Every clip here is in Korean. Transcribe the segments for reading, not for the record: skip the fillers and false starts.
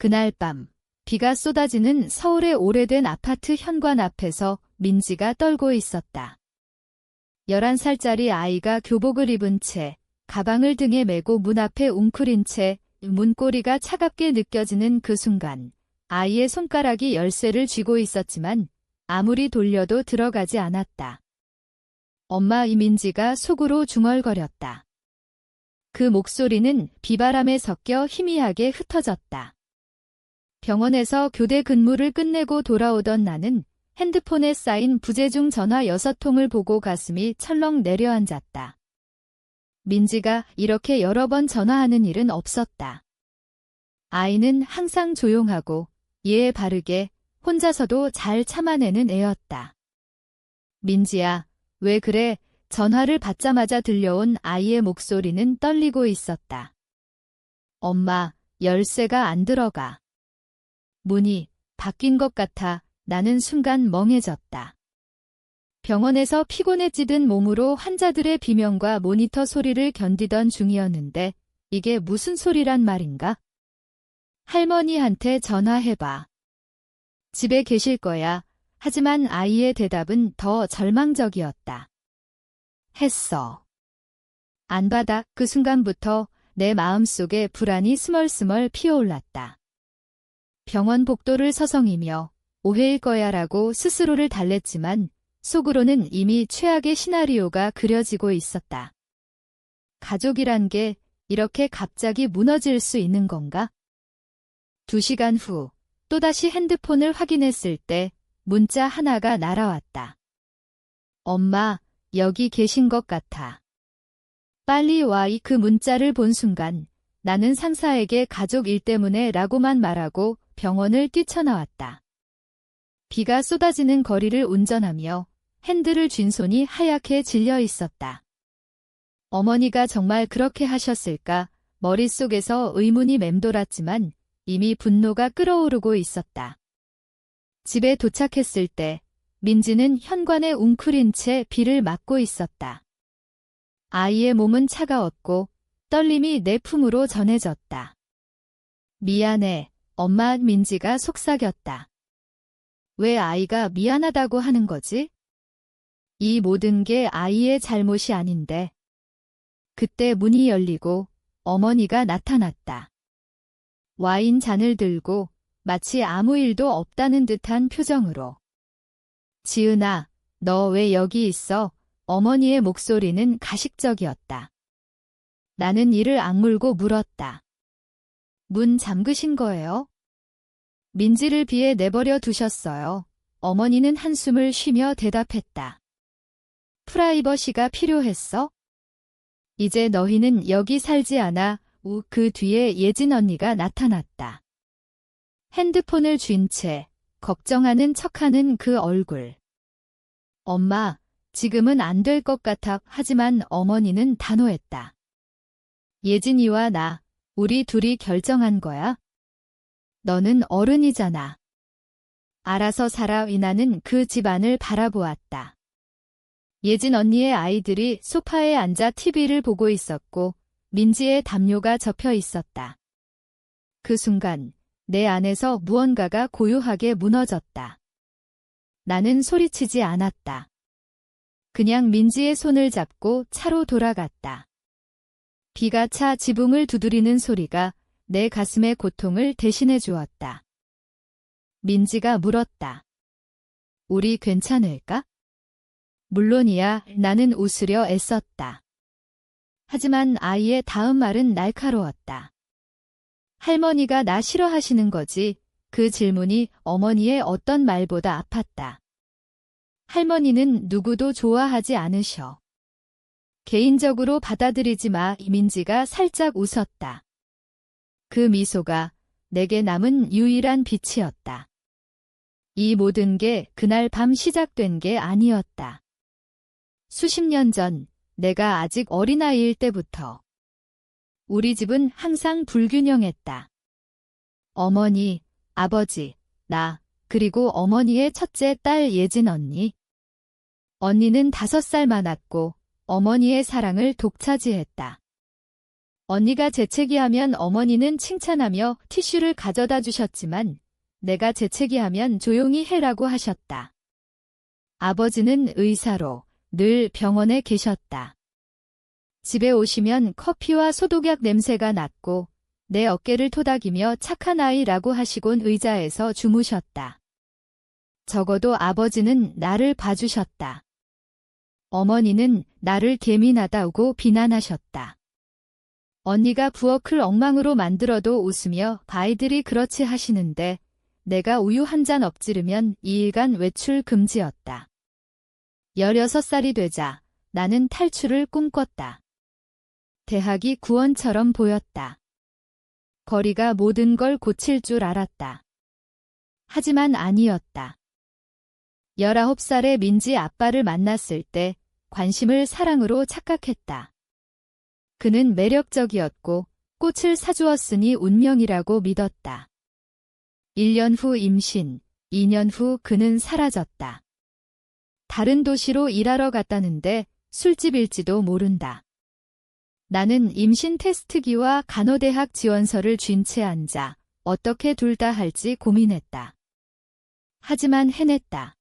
그날 밤, 비가 쏟아지는 서울의 오래된 아파트 현관 앞에서 민지가 떨고 있었다. 11살짜리 아이가 교복을 입은 채 가방을 등에 메고 문 앞에 웅크린 채 문고리가 차갑게 느껴지는 그 순간 아이의 손가락이 열쇠를 쥐고 있었지만 아무리 돌려도 들어가지 않았다. 엄마 이민지가 속으로 중얼거렸다. 그 목소리는 비바람에 섞여 희미하게 흩어졌다. 병원에서 교대 근무를 끝내고 돌아오던 나는 핸드폰에 쌓인 부재중 전화 6통을 보고 가슴이 철렁 내려앉았다. 민지가 이렇게 여러 번 전화하는 일은 없었다. 아이는 항상 조용하고 예의 바르게 혼자서도 잘 참아내는 애였다. 민지야, 왜 그래? 전화를 받자마자 들려온 아이의 목소리는 떨리고 있었다. 엄마, 열쇠가 안 들어가. 문이 바뀐 것 같아 나는 순간 멍해졌다. 병원에서 피곤에 찌든 몸으로 환자들의 비명과 모니터 소리를 견디던 중이었는데 이게 무슨 소리란 말인가? 할머니한테 전화해봐. 집에 계실 거야. 하지만 아이의 대답은 더 절망적이었다. 했어. 안 받아. 그 순간부터 내 마음속에 불안이 스멀스멀 피어올랐다. 병원 복도를 서성이며 오해일 거야 라고 스스로를 달랬지만 속으로는 이미 최악의 시나리오가 그려지고 있었다. 가족이란 게 이렇게 갑자기 무너질 수 있는 건가? 2시간 후 또다시 핸드폰을 확인했을 때 문자 하나가 날아왔다. 엄마, 여기 계신 것 같아. 빨리 와. 그 문자를 본 순간 나는 상사에게 가족 일 때문에 라고만 말하고 병원을 뛰쳐나왔다. 비가 쏟아지는 거리를 운전하며 핸들을 쥔 손이 하얗게 질려 있었다. 어머니가 정말 그렇게 하셨을까? 머릿속에서 의문이 맴돌았지만 이미 분노가 끓어오르고 있었다. 집에 도착했을 때 민지는 현관에 웅크린 채 비를 맞고 있었다. 아이의 몸은 차가웠고 떨림이 내 품으로 전해졌다. 미안해, 엄마. 민지가 속삭였다. 왜 아이가 미안하다고 하는 거지? 이 모든 게 아이의 잘못이 아닌데. 그때 문이 열리고 어머니가 나타났다. 와인 잔을 들고 마치 아무 일도 없다는 듯한 표정으로. 지은아, 너 왜 여기 있어? 어머니의 목소리는 가식적이었다. 나는 이를 악물고 물었다. 문 잠그신 거예요? 민지를 비에 내버려 두셨어요. 어머니는 한숨을 쉬며 대답했다. 프라이버시가 필요했어? 이제 너희는 여기 살지 않아. 그 뒤에 예진 언니가 나타났다. 핸드폰을 쥔 채 걱정하는 척하는 그 얼굴. 엄마, 지금은 안 될 것 같아. 하지만 어머니는 단호했다. 예진이와 나, 우리 둘이 결정한 거야. 너는 어른이잖아. 알아서 살아. 나는 그 집안을 바라보았다. 예진 언니의 아이들이 소파에 앉아 TV를 보고 있었고 민지의 담요가 접혀 있었다. 그 순간 내 안에서 무언가가 고요하게 무너졌다. 나는 소리치지 않았다. 그냥 민지의 손을 잡고 차로 돌아갔다. 비가 차 지붕을 두드리는 소리가 내 가슴의 고통을 대신해 주었다. 민지가 물었다. 우리 괜찮을까? 물론이야. 나는 웃으려 애썼다. 하지만 아이의 다음 말은 날카로웠다. 할머니가 나 싫어하시는 거지? 그 질문이 어머니의 어떤 말보다 아팠다. 할머니는 누구도 좋아하지 않으셔. 개인적으로 받아들이지 마. 민지가 살짝 웃었다. 그 미소가 내게 남은 유일한 빛이었다. 이 모든 게 그날 밤 시작된 게 아니었다. 수십 년 전, 내가 아직 어린아이일 때부터. 우리 집은 항상 불균형했다. 어머니, 아버지, 나, 그리고 어머니의 첫째 딸 예진 언니. 언니는 5살 많았고 어머니의 사랑을 독차지했다. 언니가 재채기하면 어머니는 칭찬하며 티슈를 가져다 주셨지만 내가 재채기하면 조용히 해라고 하셨다. 아버지는 의사로 늘 병원에 계셨다. 집에 오시면 커피와 소독약 냄새가 났고 내 어깨를 토닥이며 착한 아이라고 하시곤 의자에서 주무셨다. 적어도 아버지는 나를 봐주셨다. 어머니는 나를 개미나다고 비난하셨다. 언니가 부엌을 엉망으로 만들어도 웃으며 아이들이 그렇지 하시는데 내가 우유 한 잔 엎지르면 2일간 외출 금지였다. 16살이 되자 나는 탈출을 꿈꿨다. 대학이 구원처럼 보였다. 거리가 모든 걸 고칠 줄 알았다. 하지만 아니었다. 19살에 민지 아빠를 만났을 때 관심을 사랑으로 착각했다. 그는 매력적이었고 꽃을 사주었으니 운명이라고 믿었다. 1년 후 임신, 2년 후 그는 사라졌다. 다른 도시로 일하러 갔다는데 술집일지도 모른다. 나는 임신 테스트기와 간호대학 지원서를 쥔 채 앉아 어떻게 둘 다 할지 고민했다. 하지만 해냈다.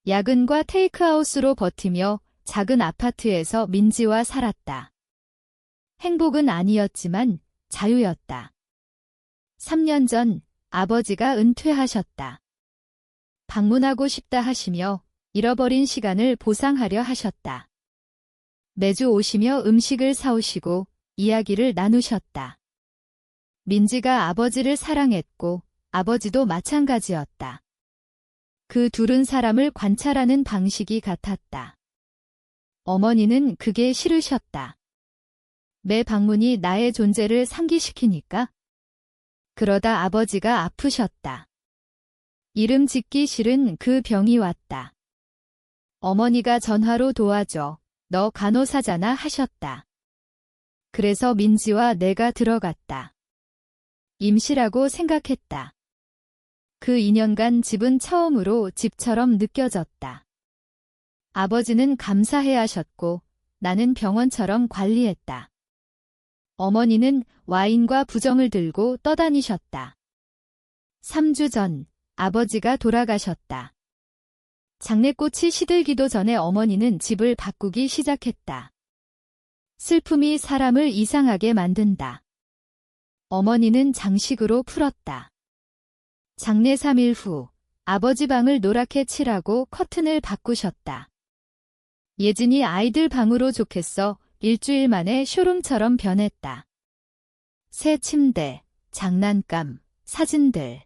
야근과 테이크아웃으로 버티며 작은 아파트에서 민지와 살았다. 행복은 아니었지만 자유였다. 3년 전 아버지가 은퇴하셨다. 방문하고 싶다 하시며 잃어버린 시간을 보상하려 하셨다. 매주 오시며 음식을 사오시고 이야기를 나누셨다. 민지가 아버지를 사랑했고 아버지도 마찬가지였다. 그 둘은 사람을 관찰하는 방식이 같았다. 어머니는 그게 싫으셨다. 매 방문이 나의 존재를 상기시키니까? 그러다 아버지가 아프셨다. 이름 짓기 싫은 그 병이 왔다. 어머니가 전화로 도와줘. 너 간호사잖아 하셨다. 그래서 민지와 내가 들어갔다. 임시라고 생각했다. 그 2년간 집은 처음으로 집처럼 느껴졌다. 아버지는 감사해 하셨고 나는 병원처럼 관리했다. 어머니는 와인과 부정을 들고 떠다니셨다. 3주 전 아버지가 돌아가셨다. 장례꽃이 시들기도 전에 어머니는 집을 바꾸기 시작했다. 슬픔이 사람을 이상하게 만든다. 어머니는 장식으로 풀었다. 장례 3일 후 아버지 방을 노랗게 칠하고 커튼을 바꾸셨다. 예진이 아이들 방으로 좋겠어 일주일 만에 쇼룸처럼 변했다. 새 침대, 장난감, 사진들.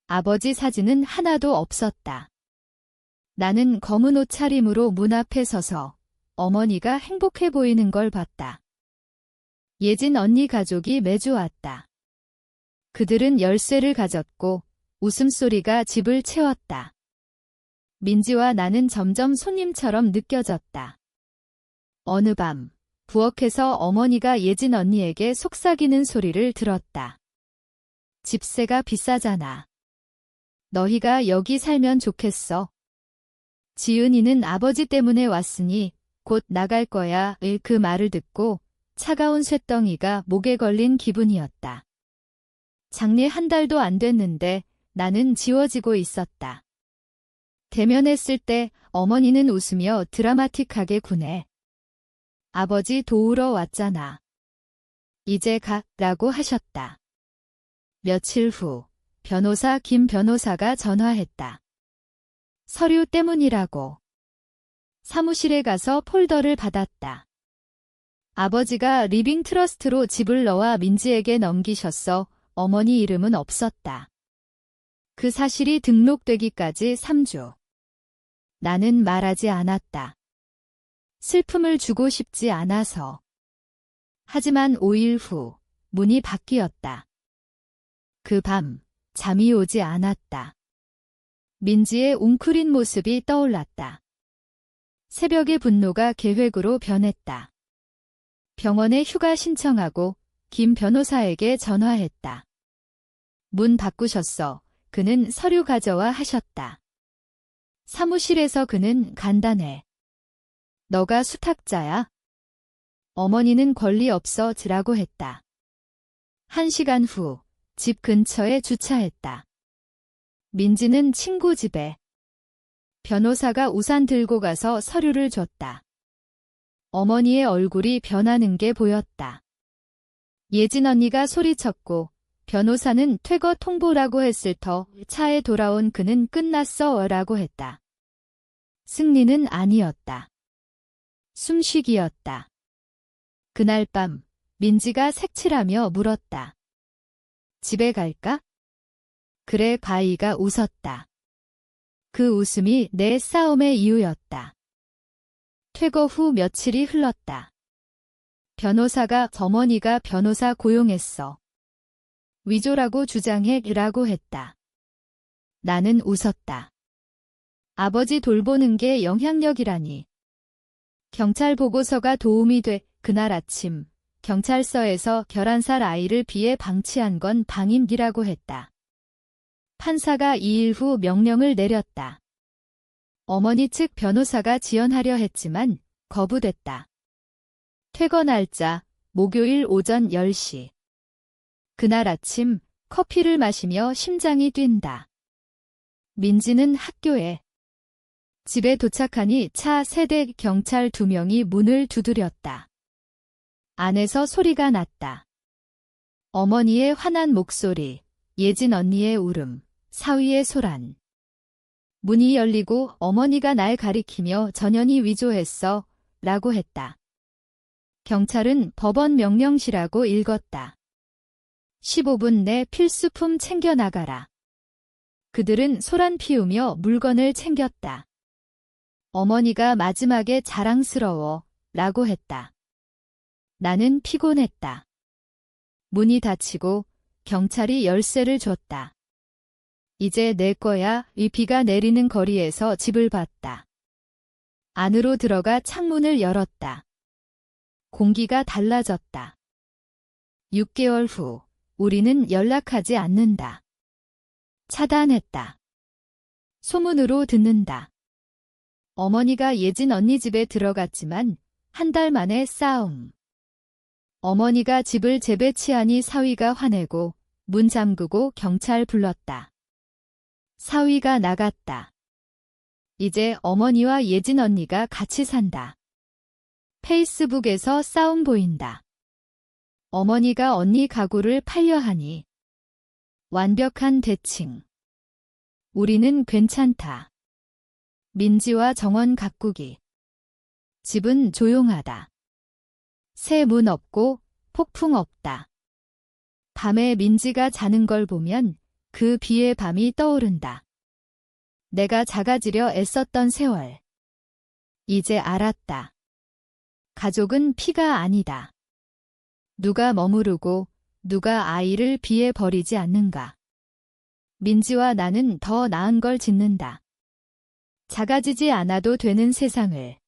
아버지 사진은 하나도 없었다. 나는 검은 옷차림으로 문 앞에 서서 어머니가 행복해 보이는 걸 봤다. 예진 언니 가족이 매주 왔다. 그들은 열쇠를 가졌고 웃음소리가 집을 채웠다. 민지와 나는 점점 손님처럼 느껴졌다. 어느 밤 부엌에서 어머니가 예진 언니에게 속삭이는 소리를 들었다. 집세가 비싸잖아. 너희가 여기 살면 좋겠어. 지은이는 아버지 때문에 왔으니 곧 나갈 거야. 그 말을 듣고 차가운 쇳덩이가 목에 걸린 기분이었다. 장례 한 달도 안 됐는데 나는 지워지고 있었다. 대면했을 때 어머니는 웃으며 드라마틱하게 구네. 아버지 도우러 왔잖아. 이제 가, 라고 하셨다. 며칠 후 변호사 김 변호사가 전화했다. 서류 때문이라고. 사무실에 가서 폴더를 받았다. 아버지가 리빙 트러스트로 집을 넣어 민지에게 넘기셨어. 어머니 이름은 없었다. 그 사실이 등록되기까지 3주. 나는 말하지 않았다. 슬픔을 주고 싶지 않아서. 하지만 5일 후 문이 바뀌었다. 그 밤 잠이 오지 않았다. 민지의 웅크린 모습이 떠올랐다. 새벽의 분노가 계획으로 변했다. 병원에 휴가 신청하고 김 변호사에게 전화했다. 문 바꾸셨어. 그는 서류 가져와 하셨다. 사무실에서 그는 간단해. 너가 수탁자야? 어머니는 권리 없어 지라고 했다. 1시간 후, 집 근처에 주차했다. 민지는 친구 집에. 변호사가 우산 들고 가서 서류를 줬다. 어머니의 얼굴이 변하는 게 보였다. 예진 언니가 소리쳤고, 변호사는 퇴거 통보라고 했을 터 차에 돌아온 그는 끝났어 라고 했다. 승리는 아니었다. 숨쉬기였다. 그날 밤, 민지가 색칠하며 물었다. 집에 갈까? 그래 가희가 웃었다. 그 웃음이 내 싸움의 이유였다. 퇴거 후 며칠이 흘렀다. 변호사가 어머니가 변호사 고용했어. 위조라고 주장해 라고 했다. 나는 웃었다. 아버지 돌보는 게 영향력이라니. 경찰 보고서가 도움이 돼. 그날 아침 경찰서에서 11살 아이를 비해 방치한 건 방임기라고 했다. 판사가 2일 후 명령을 내렸다. 어머니 측 변호사가 지연하려 했지만 거부됐다. 퇴거 날짜 목요일 오전 10시. 그날 아침 커피를 마시며 심장이 뛴다. 민지는 학교에. 집에 도착하니 차 세대 경찰 2명이 문을 두드렸다. 안에서 소리가 났다. 어머니의 화난 목소리, 예진 언니의 울음, 사위의 소란. 문이 열리고 어머니가 날 가리키며 전현이 위조했어 라고 했다. 경찰은 법원 명령시라고 읽었다. 15분 내 필수품 챙겨 나가라. 그들은 소란 피우며 물건을 챙겼다. 어머니가 마지막에 자랑스러워 라고 했다. 나는 피곤했다. 문이 닫히고 경찰이 열쇠를 줬다. 이제 내 거야. 이 비가 내리는 거리에서 집을 봤다. 안으로 들어가 창문을 열었다. 공기가 달라졌다. 6개월 후 우리는 연락하지 않는다. 차단했다. 소문으로 듣는다. 어머니가 예진 언니 집에 들어갔지만 1달 만에 싸움. 어머니가 집을 재배치하니 사위가 화내고 문 잠그고 경찰 불렀다. 사위가 나갔다. 이제 어머니와 예진 언니가 같이 산다. 페이스북에서 싸움 보인다. 어머니가 언니 가구를 팔려 하니. 완벽한 대칭. 우리는 괜찮다. 민지와 정원 가꾸기. 집은 조용하다. 새 문 없고 폭풍 없다. 밤에 민지가 자는 걸 보면 그 비의 밤이 떠오른다. 내가 작아지려 애썼던 세월. 이제 알았다. 가족은 피가 아니다. 누가 머무르고 누가 아이를 비에 버리지 않는가. 민지와 나는 더 나은 걸 짓는다. 작아지지 않아도 되는 세상을.